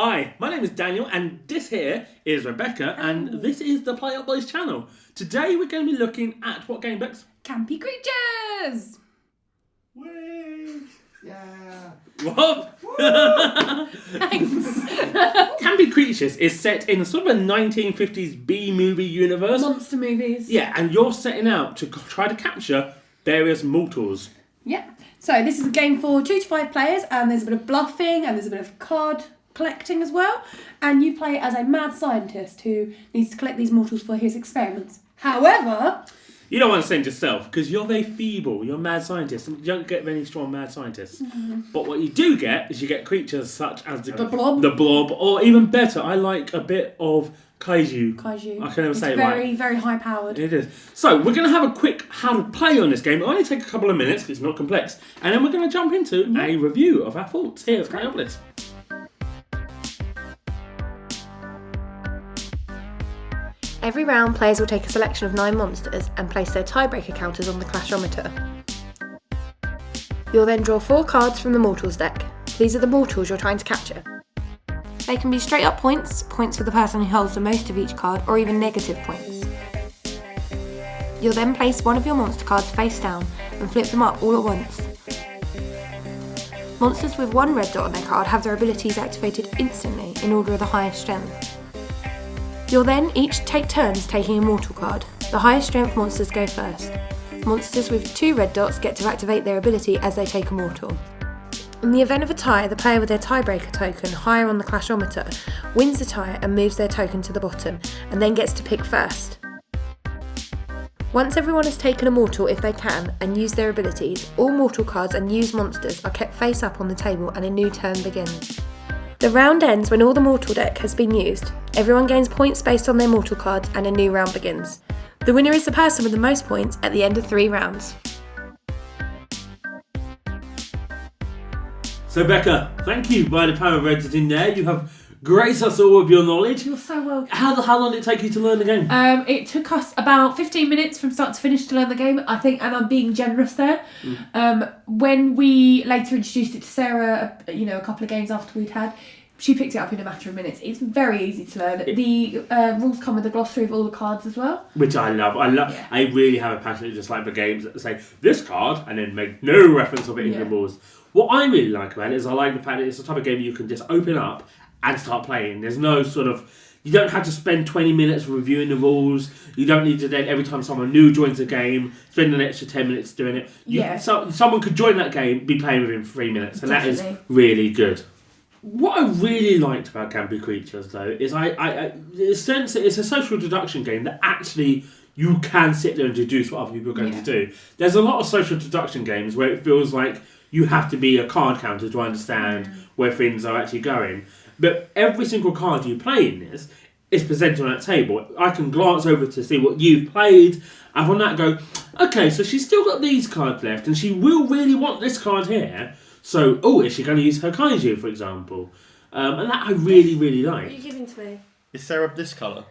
Hi, my name is Daniel, and this here is Rebecca, and this is the Playopolis channel. Today we're going to be looking at what game, Bex? Campy Creatures! Whee! Yeah! Blob! Thanks! Campy Creatures is set in sort of a 1950s B-movie universe. Monster movies. Yeah, and you're setting out to try to capture various mortals. Yeah. So this is a game for 2 to 5 players, and there's a bit of bluffing, and there's a bit of card collecting as well. And you play as a mad scientist who needs to collect these mortals for his experiments. However... You don't want to send yourself, because you're very feeble. You're a mad scientist, and you don't get many strong mad scientists. Mm-hmm. But what you do get is you get creatures such as the Blob. The Blob, or even better, I like a bit of Kaiju. I can never say it very, right. very high powered. It is. So we're going to have a quick how to play on this game. It'll only take a couple of minutes because it's not complex. And then we're going to jump into a review of our thoughts here at Playopolis. Every round, players will take a selection of 9 monsters and place their tiebreaker counters on the clashometer. You'll then draw 4 cards from the Mortals deck. These are the mortals you're trying to capture. They can be straight up points, points for the person who holds the most of each card, or even negative points. You'll then place one of your monster cards face down and flip them up all at once. Monsters with 1 red dot on their card have their abilities activated instantly in order of the highest strength. You'll then each take turns taking a mortal card. The highest strength monsters go first. Monsters with 2 red dots get to activate their ability as they take a mortal. In the event of a tie, the player with their tiebreaker token higher on the clashometer wins the tie and moves their token to the bottom, and then gets to pick first. Once everyone has taken a mortal if they can and used their abilities, all mortal cards and used monsters are kept face up on the table and a new turn begins. The round ends when all the mortal deck has been used. Everyone gains points based on their mortal cards and a new round begins. The winner is the person with the most points at the end of 3 rounds. So Becca, thank you. By the power of editing there, you have graced us all with your knowledge. You're so welcome. How long did it take you to learn the game? It took us about 15 minutes from start to finish to learn the game, I think, and I'm being generous there. When we later introduced it to Sarah, a couple of games after we'd had, she picked it up in a matter of minutes. It's very easy to learn. The rules come with a glossary of all the cards as well. Which I love. Yeah. I really have a passion just like for games that say, this card, and then make no reference of it in the rules. What I really like about it is I like the fact that it's the type of game you can just open up and start playing. There's no sort of... You don't have to spend 20 minutes reviewing the rules. You don't need to then, every time someone new joins the game, spend an extra 10 minutes doing it. So someone could join that game, be playing within 3 minutes, and Definitely. that is really good. What I really liked about Campy Creatures, though, is the sense that it's a social deduction game that actually you can sit there and deduce what other people are going to do. There's a lot of social deduction games where it feels like you have to be a card counter to understand where things are actually going. But every single card you play in this is presented on that table. I can glance over to see what you've played, and from that go, okay, so she's still got these cards left, and she will really want this card here. So, is she going to use her Kaiju, for example? And that I really, really like. What are you giving to me? Is Sarah this colour?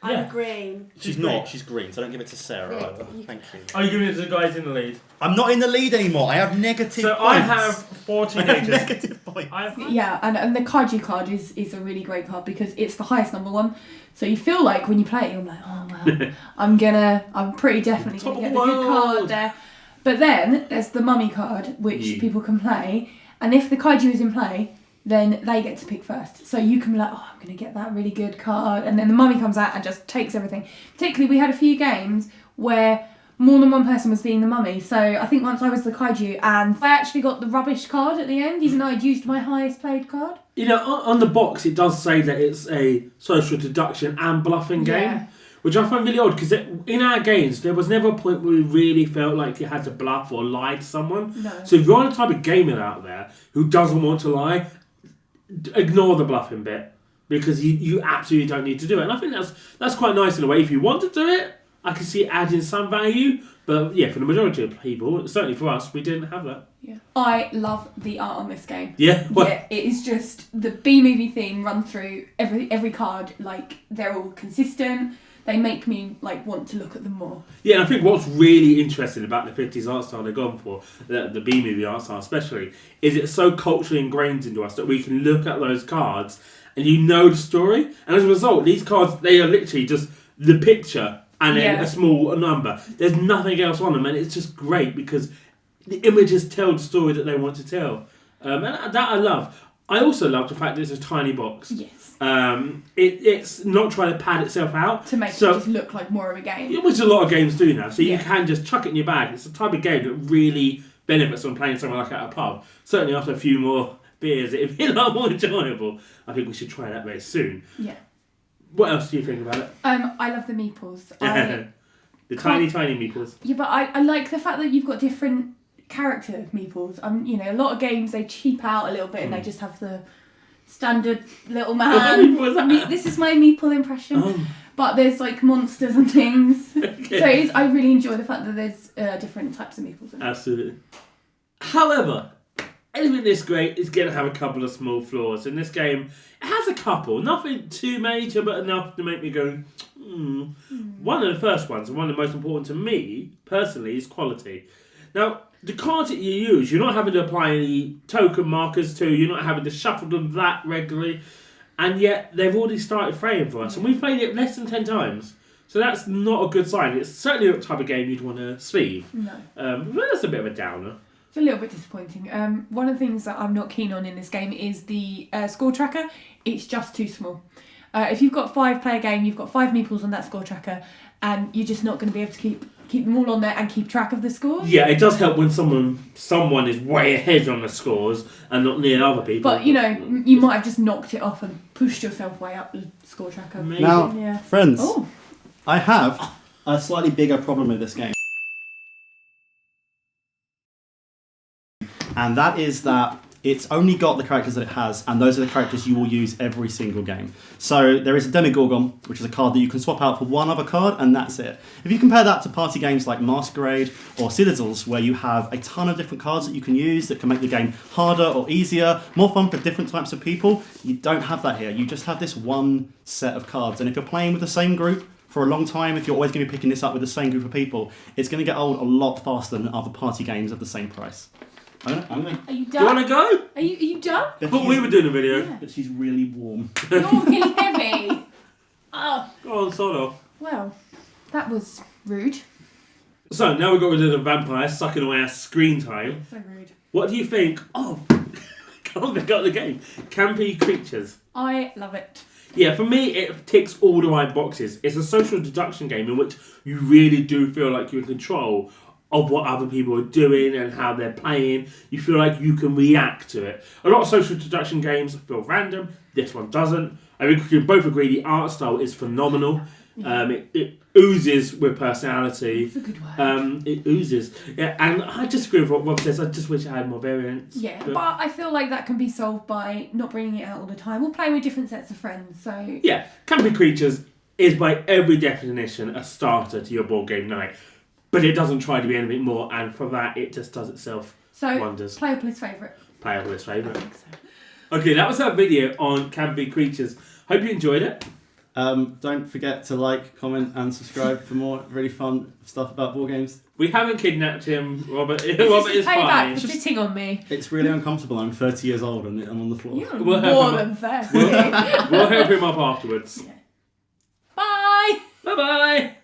I'm green. She's not. She's green, so don't give it to Sarah either. Thank you. Are you giving it to the guys in the lead? I'm not in the lead anymore. I have negative So points. I have 4 teenagers. negative points. Yeah, and the Kaiju card is a really great card because it's the highest number one. So you feel like when you play it, you're like, oh wow, I'm pretty definitely going to get the good card there. But then there's the mummy card, which people can play, and if the Kaiju is in play, then they get to pick first. So you can be like, I'm going to get that really good card, and then the mummy comes out and just takes everything. Particularly, we had a few games where more than one person was being the mummy. So I think once I was the Kaiju, and I actually got the rubbish card at the end, even though I'd used my highest played card. On the box, it does say that it's a social deduction and bluffing game, which I find really odd, because in our games, there was never a point where we really felt like you had to bluff or lie to someone. No. So if you're the type of gamer out there who doesn't want to lie, ignore the bluffing bit, because you absolutely don't need to do it. And I think that's quite nice in a way. If you want to do it, I can see it adding some value, but for the majority of people, certainly for us, we didn't have that. Yeah. I love the art on this game. Yeah? It is just the B-movie theme run through every card. Like, they're all consistent. They make me want to look at them more. Yeah, and I think what's really interesting about the 50s art style they've gone for, the B-movie art style especially, is it's so culturally ingrained into us that we can look at those cards and you know the story. And as a result, these cards, they are literally just the picture and then a small number. There's nothing else on them, and it's just great because the images tell the story that they want to tell. And that I love. I also love the fact that it's a tiny box. Yes. It's not trying to pad itself out. To make it just look like more of a game. Which a lot of games do now. So you can just chuck it in your bag. It's the type of game that really benefits from playing somewhere like at a pub. Certainly after a few more beers, it'd be a lot more enjoyable. I think we should try that very soon. Yeah. What else do you think about it? I love the meeples. The tiny meeples. Yeah, but I like the fact that you've got different character meeples. You know, a lot of games they cheap out a little bit and they just have the standard little man. This is my meeple impression. Oh. But there's like monsters and things. Okay. So I really enjoy the fact that there's different types of meeples in it. Absolutely. However, anything this great is going to have a couple of small flaws. In this game, it has a couple. Nothing too major, but enough to make me go, One of the first ones, and one of the most important to me, personally, is quality. Now, the cards that you use, you're not having to apply any token markers to, you're not having to shuffle them that regularly, and yet they've already started fraying for us, and we've played it less than 10 times. So that's not a good sign. It's certainly not the type of game you'd want to sleeve. No. But that's a bit of a downer. It's a little bit disappointing. One of the things that I'm not keen on in this game is the score tracker. It's just too small. If you've got a 5-player game, you've got 5 meeples on that score tracker, and you're just not going to be able to keep them all on there and keep track of the scores. Yeah, it does help when someone is way ahead on the scores and not near other people. But, you know, you might have just knocked it off and pushed yourself way up the score tracker. Maybe. Now, friends, Oh. I have a slightly bigger problem with this game. And that is that it's only got the characters that it has, and those are the characters you will use every single game. So there is a Demigorgon, which is a card that you can swap out for one other card, and that's it. If you compare that to party games like Masquerade or Citadels, where you have a ton of different cards that you can use that can make the game harder or easier, more fun for different types of people, you don't have that here. You just have this one set of cards. And if you're playing with the same group for a long time, if you're always going to be picking this up with the same group of people, it's going to get old a lot faster than other party games of the same price. Are you done? Do you want to go? Are you done? I thought we were doing a video. Yeah. But she's really warm. You're really heavy. Oh. Go on, sort of. Well, that was rude. So now we've got rid of the vampire sucking away our screen time. So rude. What do you think of can't pick up the game. Campy Creatures. I love it. Yeah, for me, it ticks all the right boxes. It's a social deduction game in which you really do feel like you're in control of what other people are doing and how they're playing. You feel like you can react to it. A lot of social deduction games feel random. This one doesn't. I think we can both agree the art style is phenomenal. It oozes with personality. That's a good word. It oozes. Yeah, and I just agree with what Rob says. I just wish I had more variants. Yeah, but I feel like that can be solved by not bringing it out all the time or playing with different sets of friends. So yeah, Campy Creatures is by every definition a starter to your board game night. But it doesn't try to be anything more, and for that, it just does itself wonders. Playopolis favourite. Playopolis favourite. I think so. Okay, that was our video on Campy Creatures. Hope you enjoyed it. Don't forget to like, comment, and subscribe for more really fun stuff about board games. We haven't kidnapped him, Robert. Robert is fine. Payback for sitting on me. It's really uncomfortable. I'm 30 years old and I'm on the floor. You're We'll more help than 30. We'll help him up afterwards. Bye. Bye-bye.